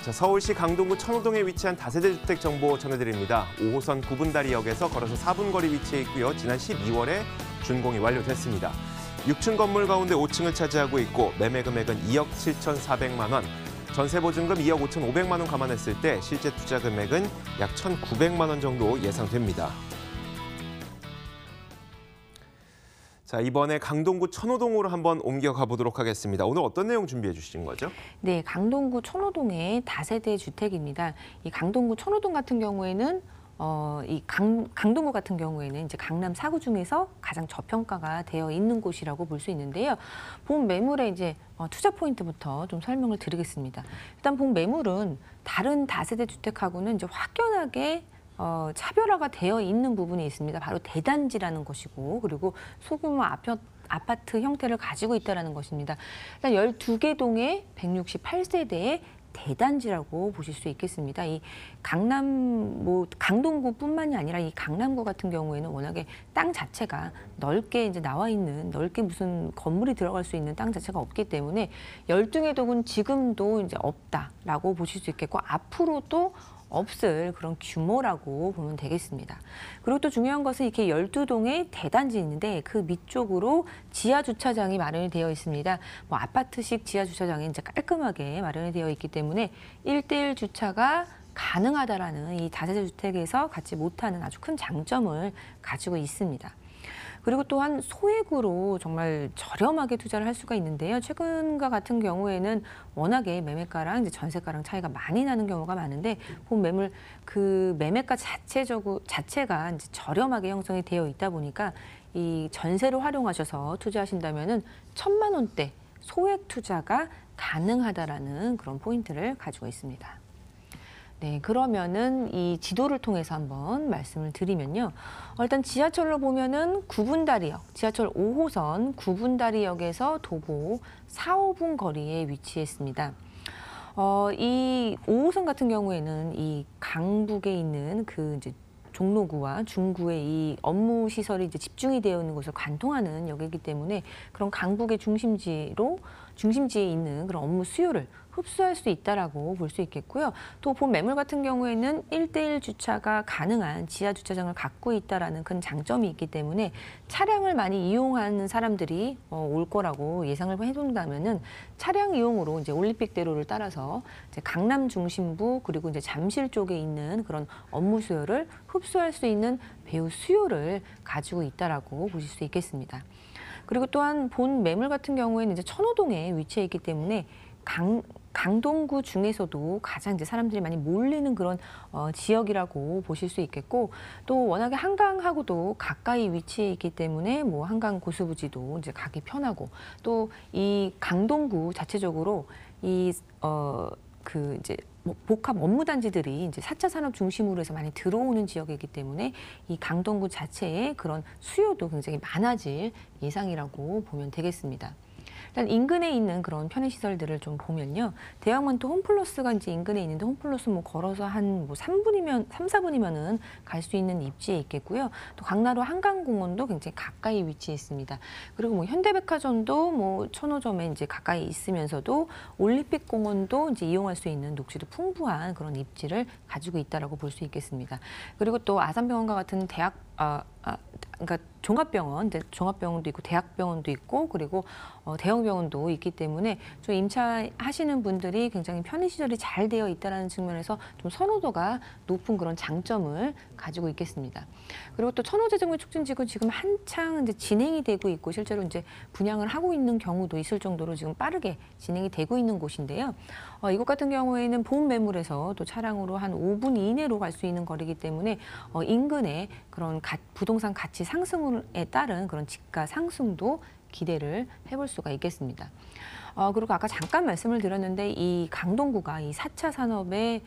자, 서울시 강동구 천호동에 위치한 다세대 주택 정보 전해드립니다. 5호선 구분다리역에서 걸어서 4분 거리 위치해 있고요. 지난 12월에 준공이 완료됐습니다. 6층 건물 가운데 5층을 차지하고 있고 매매 금액은 2억 7,400만 원, 전세 보증금 2억 5,500만 원 감안했을 때 실제 투자 금액은 약 1,900만 원 정도 예상됩니다. 자, 이번에 강동구 천호동으로 한번 옮겨가 보도록 하겠습니다. 오늘 어떤 내용 준비해 주신 거죠? 네, 강동구 천호동의 다세대 주택입니다. 이 강동구 천호동 같은 경우에는 강동구 같은 경우에는 이제 강남 4구 중에서 가장 저평가가 되어 있는 곳이라고 볼 수 있는데요. 본 매물의 이제 투자 포인트부터 좀 설명을 드리겠습니다. 일단 본 매물은 다른 다세대 주택하고는 이제 확연하게 차별화가 되어 있는 부분이 있습니다. 바로 대단지라는 것이고, 그리고 소규모 아파트 형태를 가지고 있다는 것입니다. 일단 12개 동의 168세대의 대단지라고 보실 수 있겠습니다. 이 강동구뿐만이 아니라 이 강남구 같은 경우에는 워낙에 땅 자체가 넓게 이제 나와 있는, 넓게 무슨 건물이 들어갈 수 있는 땅 자체가 없기 때문에 12개 동은 지금도 이제 없다라고 보실 수 있겠고, 앞으로도 없을 그런 규모라고 보면 되겠습니다. 그리고 또 중요한 것은 이렇게 12동의 대단지 있는데 그 밑쪽으로 지하 주차장이 마련이 되어 있습니다. 뭐 아파트식 지하 주차장이 이제 깔끔하게 마련이 되어 있기 때문에 1대1 주차가 가능하다라는 이 다세대 주택에서 갖지 못하는 아주 큰 장점을 가지고 있습니다. 그리고 또한 소액으로 정말 저렴하게 투자를 할 수가 있는데요. 최근과 같은 경우에는 워낙에 매매가랑 이제 전세가랑 차이가 많이 나는 경우가 많은데, 본 매물 그 매매가 자체가 이제 저렴하게 형성이 되어 있다 보니까 이 전세를 활용하셔서 투자하신다면은 1,000만 원대 소액 투자가 가능하다라는 그런 포인트를 가지고 있습니다. 네, 그러면은 이 지도를 통해서 한번 말씀을 드리면요. 일단 지하철로 보면은 구분다리역, 지하철 5호선 구분다리역에서 도보 4, 5분 거리에 위치했습니다. 이 5호선 같은 경우에는 이 강북에 있는 그 이제 종로구와 중구의 이 업무 시설이 이제 집중이 되어 있는 곳을 관통하는 역이기 때문에 그런 강북의 중심지에 있는 그런 업무 수요를 흡수할 수 있다라고 볼 수 있겠고요. 또 본 매물 같은 경우에는 1대1 주차가 가능한 지하 주차장을 갖고 있다라는 큰 장점이 있기 때문에 차량을 많이 이용하는 사람들이 올 거라고 예상을 해본다면은 차량 이용으로 이제 올림픽대로를 따라서 이제 강남 중심부 그리고 이제 잠실 쪽에 있는 그런 업무 수요를 흡수할 수 있는 배후 수요를 가지고 있다라고 보실 수 있겠습니다. 그리고 또한 본 매물 같은 경우에는 이제 천호동에 위치해 있기 때문에 강동구 중에서도 가장 이제 사람들이 많이 몰리는 그런 지역이라고 보실 수 있겠고, 또 워낙에 한강하고도 가까이 위치해 있기 때문에 뭐 한강 고수부지도 이제 가기 편하고, 또 이 강동구 자체적으로 그 이제 복합 업무단지들이 이제 4차 산업 중심으로 해서 많이 들어오는 지역이기 때문에 이 강동구 자체의 그런 수요도 굉장히 많아질 예상이라고 보면 되겠습니다. 일단 인근에 있는 그런 편의시설들을 좀 보면요. 대형마트 홈플러스가 이제 인근에 있는데 홈플러스 뭐 걸어서 한 3, 4분이면은 갈 수 있는 입지에 있겠고요. 또 강나루 한강공원도 굉장히 가까이 위치해 있습니다. 그리고 뭐 현대백화점도 뭐 천호점에 이제 가까이 있으면서도 올림픽공원도 이제 이용할 수 있는 녹지도 풍부한 그런 입지를 가지고 있다라고 볼 수 있겠습니다. 그리고 또 아산병원과 같은 그러니까 종합병원도 있고 대학병원도 있고 그리고 대형병원도 있기 때문에 좀 임차하시는 분들이 굉장히 편의시설이 잘 되어 있다는 측면에서 좀 선호도가 높은 그런 장점을 가지고 있겠습니다. 그리고 또 천호재정비 촉진지구 지금 한창 이제 진행이 되고 있고 실제로 이제 분양을 하고 있는 경우도 있을 정도로 지금 빠르게 진행이 되고 있는 곳인데요. 이곳 같은 경우에는 본 매물에서 또 차량으로 한 5분 이내로 갈 수 있는 거리이기 때문에 인근의 그런 부동산 가치 상승에 따른 그런 지가 상승도 기대를 해볼 수가 있겠습니다. 그리고 아까 잠깐 말씀을 드렸는데 이 강동구가 이 4차 산업의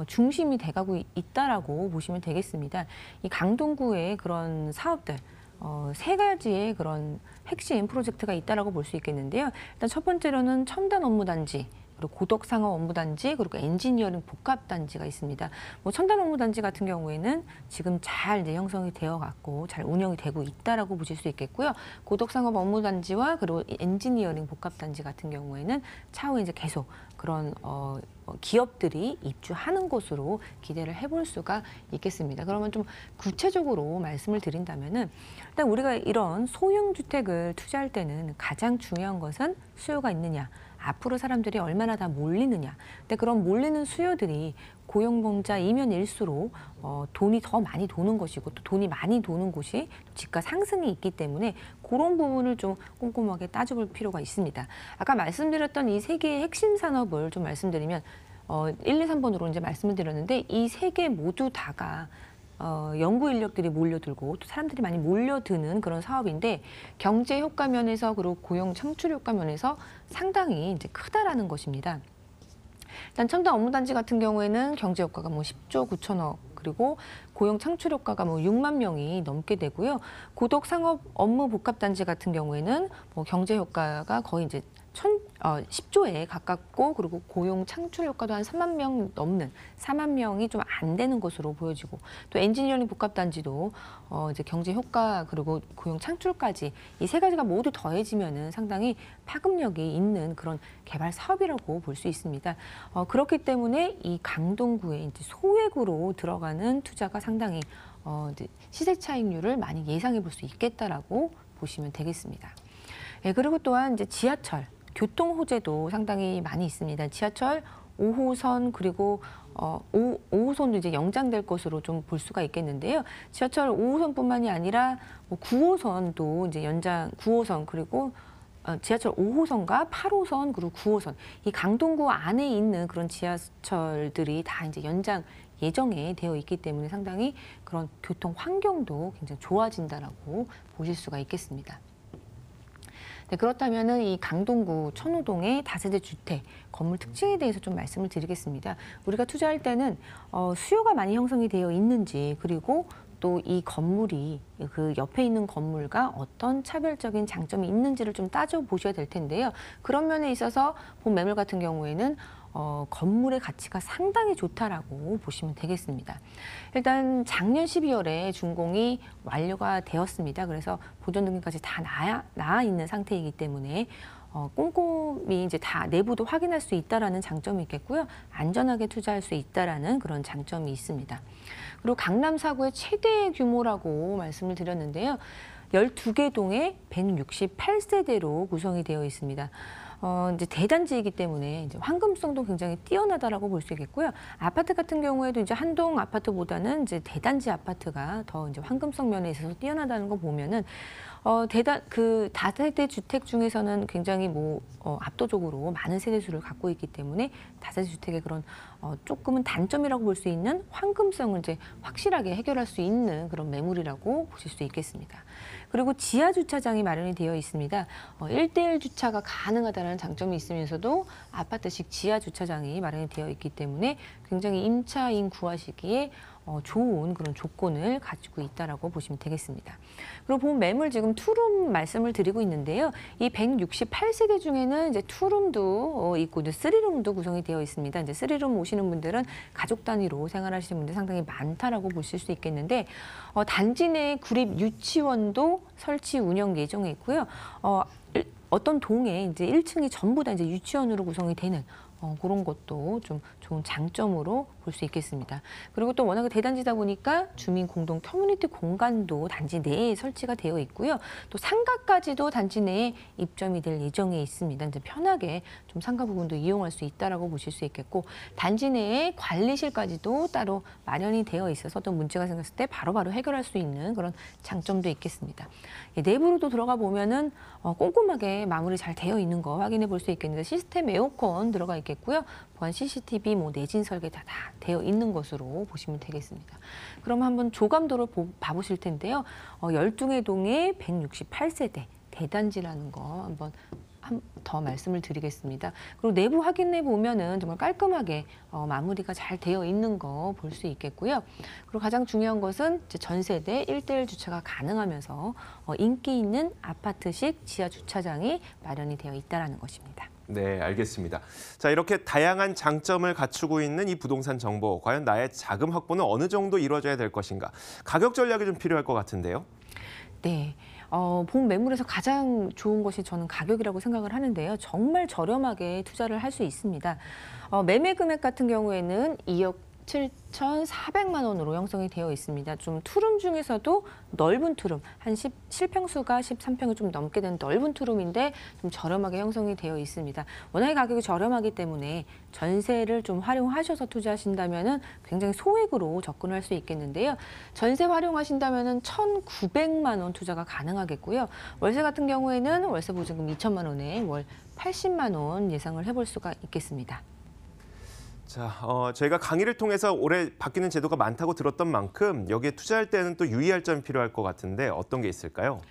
중심이 돼가고 있다라고 보시면 되겠습니다. 이 강동구의 그런 사업들, 3가지의 그런 핵심 프로젝트가 있다라고 볼 수 있겠는데요. 일단 첫 번째로는 첨단 업무단지, 그리고 고덕상업 업무단지, 그리고 엔지니어링 복합단지가 있습니다. 뭐 첨단 업무단지 같은 경우에는 지금 잘 이제 형성이 되어갖고 잘 운영이 되고 있다라고 보실 수 있겠고요. 고덕상업 업무단지와 그리고 엔지니어링 복합단지 같은 경우에는 차후 이제 계속 그런 기업들이 입주하는 곳으로 기대를 해볼 수가 있겠습니다. 그러면 좀 구체적으로 말씀을 드린다면은 일단 우리가 이런 소형 주택을 투자할 때는 가장 중요한 것은 수요가 있느냐, 앞으로 사람들이 얼마나 다 몰리느냐. 근데 그런 몰리는 수요들이 고용범자이면 일수록 돈이 더 많이 도는 것이고 또 돈이 많이 도는 곳이 집가 상승이 있기 때문에 그런 부분을 좀 꼼꼼하게 따져볼 필요가 있습니다. 아까 말씀드렸던 이 세 개의 핵심 산업을 좀 말씀드리면 1, 2, 3번으로 이제 말씀을 드렸는데 이 세 개 모두 다가 연구 인력들이 몰려들고 또 사람들이 많이 몰려드는 그런 사업인데 경제 효과 면에서 그리고 고용 창출 효과 면에서 상당히 이제 크다라는 것입니다. 일단 첨단 업무단지 같은 경우에는 경제 효과가 뭐 10조 9천억 그리고 고용 창출 효과가 뭐 6만 명이 넘게 되고요. 고독 상업 업무 복합 단지 같은 경우에는 뭐 경제 효과가 거의 이제 10조에 가깝고 그리고 고용 창출 효과도 한 3만 명 넘는 4만 명이 좀 안 되는 것으로 보여지고 또 엔지니어링 복합 단지도 이제 경제 효과 그리고 고용 창출까지 이 세 가지가 모두 더해지면은 상당히 파급력이 있는 그런 개발 사업이라고 볼 수 있습니다. 그렇기 때문에 이 강동구에 이제 소액으로 들어가는 투자가 상당히 이제 시세 차익률을 많이 예상해 볼 수 있겠다라고 보시면 되겠습니다. 예, 그리고 또한 이제 지하철 교통 호재도 상당히 많이 있습니다. 지하철 5호선 그리고 5호선도 이제 연장될 것으로 좀 볼 수가 있겠는데요. 지하철 5호선뿐만이 아니라 뭐 9호선도 이제 연장 9호선 그리고 지하철 5호선과 8호선 그리고 9호선 이 강동구 안에 있는 그런 지하철들이 다 이제 연장 예정에 되어 있기 때문에 상당히 그런 교통 환경도 굉장히 좋아진다라고 보실 수가 있겠습니다. 네, 그렇다면은 이 강동구 천호동의 다세대 주택 건물 특징에 대해서 좀 말씀을 드리겠습니다. 우리가 투자할 때는 수요가 많이 형성이 되어 있는지 그리고 또 이 건물이 그 옆에 있는 건물과 어떤 차별적인 장점이 있는지를 좀 따져보셔야 될 텐데요. 그런 면에 있어서 본 매물 같은 경우에는 건물의 가치가 상당히 좋다라고 보시면 되겠습니다. 일단 작년 12월에 준공이 완료가 되었습니다. 그래서 보존 등기까지 다 나와 있는 상태이기 때문에 꼼꼼히 이제 다 내부도 확인할 수 있다라는 장점이 있겠고요. 안전하게 투자할 수 있다라는 그런 장점이 있습니다. 그리고 강남 4구의 최대 규모라고 말씀을 드렸는데요. 12개 동에 168세대로 구성이 되어 있습니다. 이제 대단지이기 때문에 이제 황금성도 굉장히 뛰어나다라고 볼 수 있겠고요. 아파트 같은 경우에도 이제 한동 아파트보다는 이제 대단지 아파트가 더 이제 황금성 면에 있어서 뛰어나다는 거 보면은 그 다세대 주택 중에서는 굉장히 압도적으로 많은 세대수를 갖고 있기 때문에 다세대 주택의 그런 조금은 단점이라고 볼 수 있는 황금성을 이제 확실하게 해결할 수 있는 그런 매물이라고 보실 수 있겠습니다. 그리고 지하 주차장이 마련이 되어 있습니다. 1대1 주차가 가능하다는 장점이 있으면서도 아파트식 지하 주차장이 마련이 되어 있기 때문에 굉장히 임차인 구하시기에 좋은 그런 조건을 가지고 있다라고 보시면 되겠습니다. 그리고 본 매물 지금 투룸 말씀을 드리고 있는데요. 이 168세대 중에는 이제 투룸도 있고 이제 쓰리룸도 구성이 되어 있습니다. 이제 쓰리룸 오시는 분들은 가족 단위로 생활하시는 분들 상당히 많다라고 보실 수 있겠는데 단지 내 구립 유치원도 설치 운영 예정에 있고요. 어떤 동에 이제 1층이 전부 다 이제 유치원으로 구성이 되는 그런 것도 좀 좋은 장점으로 볼 수 있겠습니다. 그리고 또 워낙에 대단지다 보니까 주민 공동 커뮤니티 공간도 단지 내에 설치가 되어 있고요. 또 상가까지도 단지 내에 입점이 될 예정에 있습니다. 이제 편하게 좀 상가 부분도 이용할 수 있다라고 보실 수 있겠고 단지 내에 관리실까지도 따로 마련이 되어 있어서 어떤 문제가 생겼을 때 바로바로 해결할 수 있는 그런 장점도 있겠습니다. 내부로도 들어가 보면은 꼼꼼하게 마무리 잘 되어 있는 거 확인해 볼 수 있겠는데 시스템 에어컨 들어가 있겠고요. 보안 CCTV, 내진 설계 다 되어 있는 것으로 보시면 되겠습니다. 그럼 한번 조감도를 봐보실 텐데요. 12개 동에 168세대 대단지라는 거 한번 더 말씀을 드리겠습니다. 그리고 내부 확인해 보면은 정말 깔끔하게 마무리가 잘 되어 있는 거 볼 수 있겠고요. 그리고 가장 중요한 것은 이제 전 세대 1대1 주차가 가능하면서 인기 있는 아파트식 지하 주차장이 마련이 되어 있다라는 것입니다. 네, 알겠습니다. 자, 이렇게 다양한 장점을 갖추고 있는 이 부동산 정보, 과연 나의 자금 확보는 어느 정도 이루어져야 될 것인가? 가격 전략이 좀 필요할 것 같은데요. 네, 본 매물에서 가장 좋은 것이 저는 가격이라고 생각을 하는데요. 정말 저렴하게 투자를 할 수 있습니다. 매매 금액 같은 경우에는 2억 7,400만 원으로 형성이 되어 있습니다. 좀 투룸 중에서도 넓은 투룸, 실평수가 13평이 좀 넘게 되는 넓은 투룸인데 좀 저렴하게 형성이 되어 있습니다. 워낙에 가격이 저렴하기 때문에 전세를 좀 활용하셔서 투자하신다면은 굉장히 소액으로 접근할 수 있겠는데요. 전세 활용하신다면은 1,900만 원 투자가 가능하겠고요. 월세 같은 경우에는 월세 보증금 2천만 원에 월 80만 원 예상을 해볼 수가 있겠습니다. 자, 저희가 강의를 통해서 올해 바뀌는 제도가 많다고 들었던 만큼 여기에 투자할 때는 또 유의할 점이 필요할 것 같은데 어떤 게 있을까요?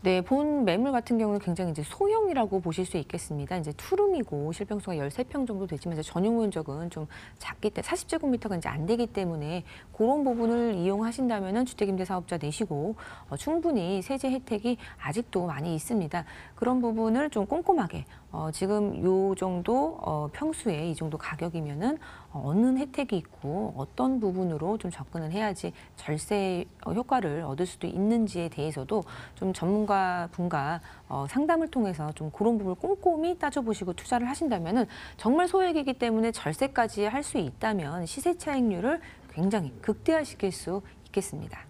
네, 본 매물 같은 경우는 굉장히 이제 소형이라고 보실 수 있겠습니다. 이제 투룸이고 실평수가 13평 정도 되지만 이제 전용 면적은 좀 작기 때문에 40제곱미터가 이제 안 되기 때문에 그런 부분을 이용하신다면은 주택임대사업자 내시고 충분히 세제 혜택이 아직도 많이 있습니다. 그런 부분을 좀 꼼꼼하게 지금 요 정도 평수에 이 정도 가격이면은 어느 혜택이 있고 어떤 부분으로 좀 접근을 해야지 절세 효과를 얻을 수도 있는지에 대해서도 좀 전문가 분과 상담을 통해서 좀 그런 부분을 꼼꼼히 따져보시고 투자를 하신다면은 정말 소액이기 때문에 절세까지 할 수 있다면 시세 차익률을 굉장히 극대화시킬 수 있겠습니다.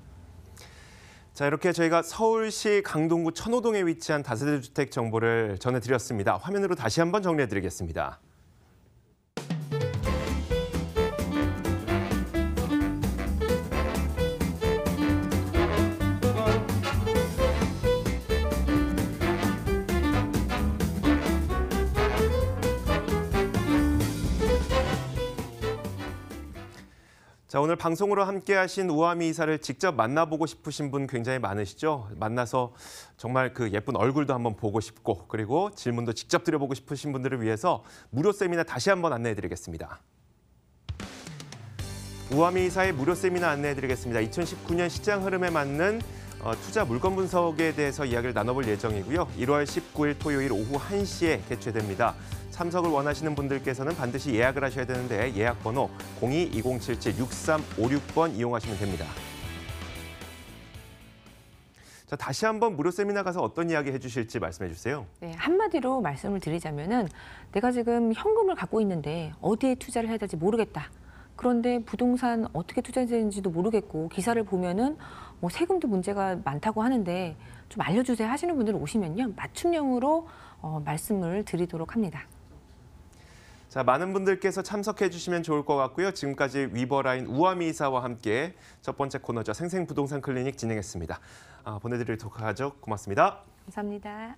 자, 이렇게 저희가 서울시 강동구 천호동에 위치한 다세대 주택 정보를 전해드렸습니다. 화면으로 다시 한번 정리해드리겠습니다. 자, 오늘 방송으로 함께하신 우아미 이사를 직접 만나보고 싶으신 분 굉장히 많으시죠? 만나서 정말 그 예쁜 얼굴도 한번 보고 싶고 그리고 질문도 직접 드려보고 싶으신 분들을 위해서 무료 세미나 다시 한번 안내해드리겠습니다. 우아미 이사의 무료 세미나 안내해드리겠습니다. 2019년 시장 흐름에 맞는 투자 물건 분석에 대해서 이야기를 나눠볼 예정이고요. 1월 19일 토요일 오후 1시에 개최됩니다. 참석을 원하시는 분들께서는 반드시 예약을 하셔야 되는데 예약 번호 02-2077-6356번 이용하시면 됩니다. 자, 다시 한번 무료 세미나 가서 어떤 이야기 해주실지 말씀해 주세요. 네, 한마디로 말씀을 드리자면은 내가 지금 현금을 갖고 있는데 어디에 투자를 해야 될지 모르겠다. 그런데 부동산 어떻게 투자해야 되는지도 모르겠고 기사를 보면은 뭐 세금도 문제가 많다고 하는데 좀 알려주세요 하시는 분들 오시면요. 맞춤형으로 말씀을 드리도록 합니다. 자, 많은 분들께서 참석해 주시면 좋을 것 같고요. 지금까지 위버라인 우아미 이사와 함께 첫 번째 코너죠. 생생부동산 클리닉 진행했습니다. 보내드리도록 하죠. 고맙습니다. 감사합니다.